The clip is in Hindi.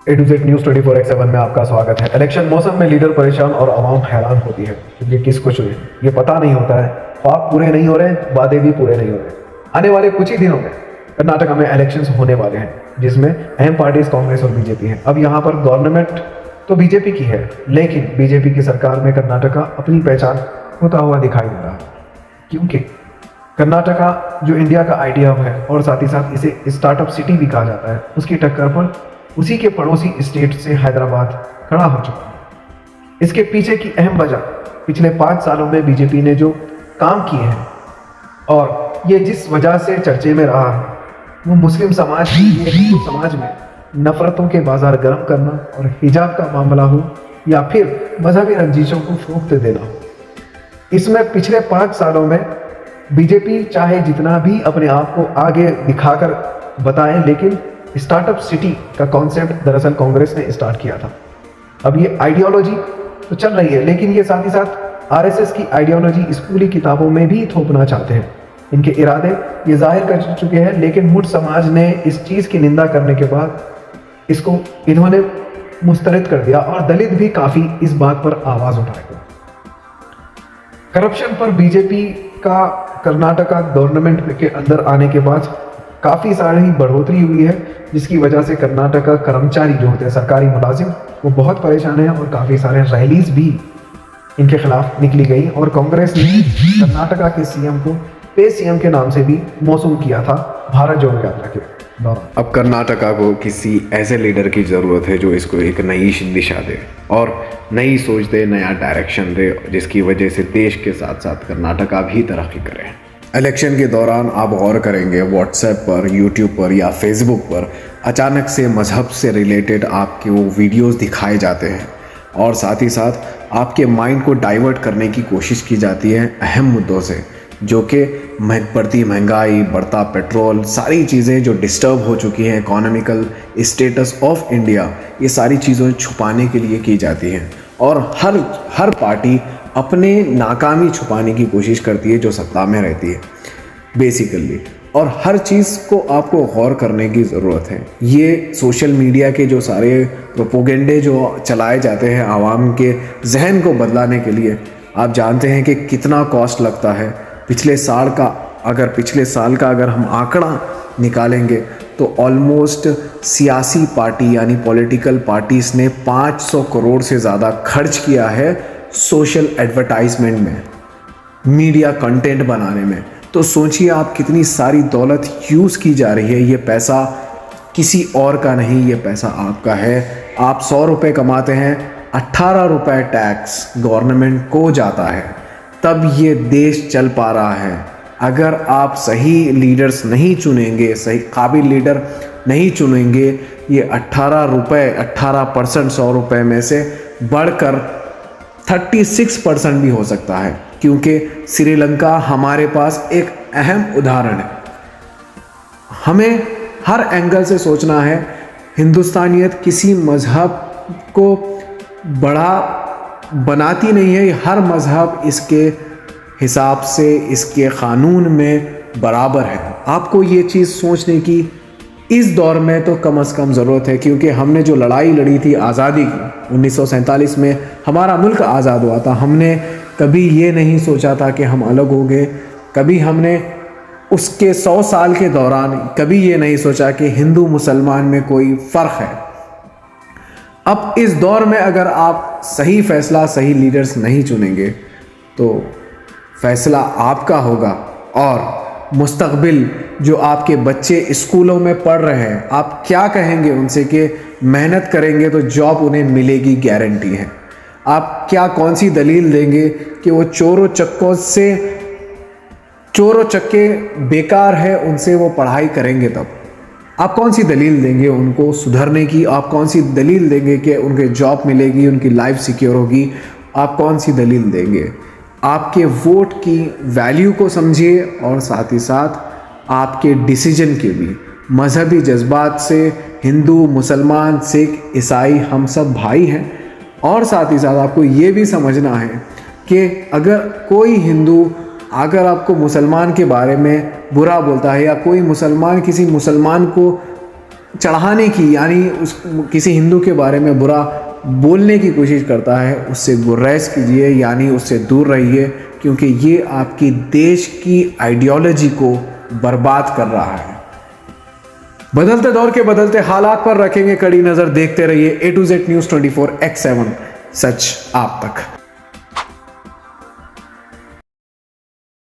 ए टू जेड न्यूज़ 24/7 में आपका स्वागत है। इलेक्शन मौसम में लीडर परेशान और आवाम हैरान होती है क्योंकि किसको चुने ये पता नहीं होता है। ख्वाब पूरे नहीं हो रहे, वादे भी पूरे नहीं हो रहे। आने वाले कुछ ही दिनों में कर्नाटक में इलेक्शंस होने वाले हैं जिसमें अहम पार्टीज कांग्रेस और बीजेपी हैं। अब यहाँ पर गवर्नमेंट तो बीजेपी की है, लेकिन बीजेपी की सरकार में कर्नाटका अपनी पहचान होता हुआ दिखाई दे रहा है, क्योंकि कर्नाटका जो इंडिया का आइडिया है और साथ ही साथ इसे स्टार्टअप सिटी भी कहा जाता है, उसकी टक्कर पर उसी के पड़ोसी स्टेट से हैदराबाद खड़ा हो चुका है। इसके पीछे की अहम वजह पिछले 5 सालों में बीजेपी ने जो काम किए हैं और ये जिस वजह से चर्चे में रहा है वो मुस्लिम समाज हिंदू समाज में नफरतों के बाजार गर्म करना और हिजाब का मामला हो या फिर मजहबी रंजिशों को फरोख्त देना हो। इसमें पिछले 5 सालों में बीजेपी चाहे जितना भी अपने आप को आगे दिखाकर बताएं, लेकिन स्टार्टअप सिटी का कॉन्सेप्ट दरअसल कांग्रेस ने स्टार्ट किया था। अब ये आइडियोलॉजी तो चल रही है, लेकिन ये साथ ही साथ आरएसएस की आइडियोलॉजी स्कूली किताबों में भी थोपना चाहते हैं। इनके इरादे ये जाहिर कर चुके हैं, लेकिन मुठ समाज ने इस चीज़ की निंदा करने के बाद इसको इन्होंने मुस्तरद कर दिया और दलित भी काफ़ी इस बात पर आवाज़ उठाए। करप्शन पर बीजेपी का कर्नाटका गवर्नमेंट के अंदर आने के बाद काफ़ी सारी बढ़ोतरी हुई है, जिसकी वजह से कर्नाटका कर्मचारी जो होते हैं सरकारी मुलाजिम वो बहुत परेशान हैं और काफ़ी सारे रैलीज भी इनके खिलाफ निकली गई और कांग्रेस ने कर्नाटका के सीएम को पे सीएम के नाम से भी मौसूम किया था भारत जोड़ो यात्रा के दौरान। अब कर्नाटका को किसी ऐसे लीडर की ज़रूरत है जो इसको एक नई दिशा दे और नई सोच दे, नया डायरेक्शन दे, जिसकी वजह से देश के साथ साथ कर्नाटका भी तरक्की करे। इलेक्शन के दौरान आप गौर करेंगे व्हाट्सएप पर, यूट्यूब पर या फेसबुक पर अचानक से मज़हब से रिलेटेड आपके वो वीडियोस दिखाए जाते हैं और साथ ही साथ आपके माइंड को डाइवर्ट करने की कोशिश की जाती है अहम मुद्दों से, जो कि बढ़ती महंगाई, बढ़ता पेट्रोल, सारी चीज़ें जो डिस्टर्ब हो चुकी हैं, इकोनॉमिकल स्टेटस ऑफ इंडिया, ये सारी चीज़ें छुपाने के लिए की जाती हैं और हर पार्टी अपने नाकामी छुपाने की कोशिश करती है जो सत्ता में रहती है बेसिकली। और हर चीज़ को आपको गौर करने की ज़रूरत है। ये सोशल मीडिया के जो सारे प्रोपोगेंडे जो चलाए जाते हैं आवाम के जहन को बदलाने के लिए, आप जानते हैं कि कितना कॉस्ट लगता है। पिछले साल का अगर हम आंकड़ा निकालेंगे तो ऑलमोस्ट सियासी पार्टी यानी पॉलिटिकल पार्टीज़ ने 500 करोड़ से ज़्यादा खर्च किया है सोशल एडवर्टाइजमेंट में, मीडिया कंटेंट बनाने में। तो सोचिए आप कितनी सारी दौलत यूज़ की जा रही है। ये पैसा किसी और का नहीं, ये पैसा आपका है। आप 100 रुपये कमाते हैं, 18 रुपये टैक्स गवर्नमेंट को जाता है, तब ये देश चल पा रहा है। अगर आप सही लीडर्स नहीं चुनेंगे, सही काबिल लीडर नहीं चुनेंगे, ये 18% 100 रुपये में से बढ़कर 36% भी हो सकता है, क्योंकि श्रीलंका हमारे पास एक अहम उदाहरण है। हमें हर एंगल से सोचना है। हिंदुस्तानियत किसी मज़हब को बड़ा बनाती नहीं है, हर मज़हब इसके हिसाब से, इसके क़ानून में बराबर है। आपको ये चीज़ सोचने की इस दौर में तो कम से कम ज़रूरत है, क्योंकि हमने जो लड़ाई लड़ी थी आज़ादी की, 1947 में हमारा मुल्क आज़ाद हुआ था। हमने कभी ये नहीं सोचा था कि हम अलग हो गए। कभी हमने उसके 100 साल के दौरान कभी ये नहीं सोचा कि हिंदू मुसलमान में कोई फ़र्क है। अब इस दौर में अगर आप सही फ़ैसला, सही लीडर्स नहीं चुनेंगे तो फ़ैसला आपका होगा और मुस्तक़बिल जो आपके बच्चे स्कूलों में पढ़ रहे हैं, आप क्या कहेंगे उनसे कि मेहनत करेंगे तो जॉब उन्हें मिलेगी, गारंटी है। आप कौन सी दलील देंगे कि वो चोरों चक्के बेकार है, उनसे वो पढ़ाई करेंगे? तब आप कौन सी दलील देंगे उनको सुधरने की? आप कौन सी दलील देंगे कि उनके जॉब मिलेगी, उनकी लाइफ सिक्योर होगी? आप कौन सी दलील देंगे? आपके वोट की वैल्यू को समझिए और साथ ही साथ आपके डिसीजन के भी मजहबी जज्बात से हिंदू, मुसलमान, सिख, ईसाई हम सब भाई हैं। और साथ ही साथ आपको ये भी समझना है कि अगर कोई हिंदू अगर आपको मुसलमान के बारे में बुरा बोलता है या कोई मुसलमान किसी मुसलमान को चढ़ाने की, यानी उस किसी हिंदू के बारे में बुरा बोलने की कोशिश करता है, उससे गुरेज कीजिए, यानी उससे दूर रहिए, क्योंकि ये आपकी देश की आइडियोलॉजी को बर्बाद कर रहा है। बदलते दौर के बदलते हालात पर रखेंगे कड़ी नजर, देखते रहिए A to Z News 24/7, सच आप तक।